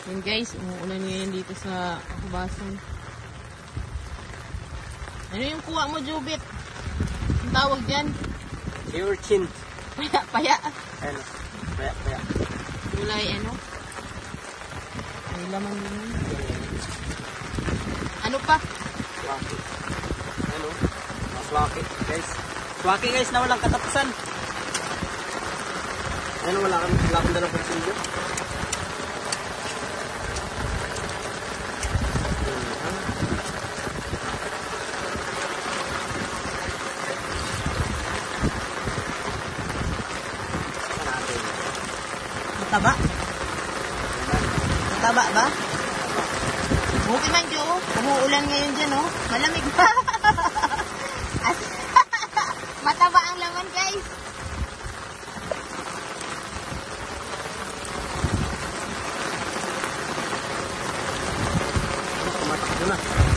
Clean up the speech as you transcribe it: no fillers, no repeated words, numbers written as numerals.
Yun guys, umuulan ngayon dito sa Kabasan. Ano yung kuha mo, Jubit? Ang tawag dyan? Urchin. Paya, paya. Ano? Paya, paya. Kulay ano? May laman din. Ano pa? Swaki. Ano? Swaki, guys. Swaki, guys, na walang katapusan. Ano, wala kang dalang pansilyo. Mataba? Mataba ba? Okay man, Jo. Umuulan ngayon dyan, oh. Malamig pa. Mataba ang laman, guys. Tumatak na.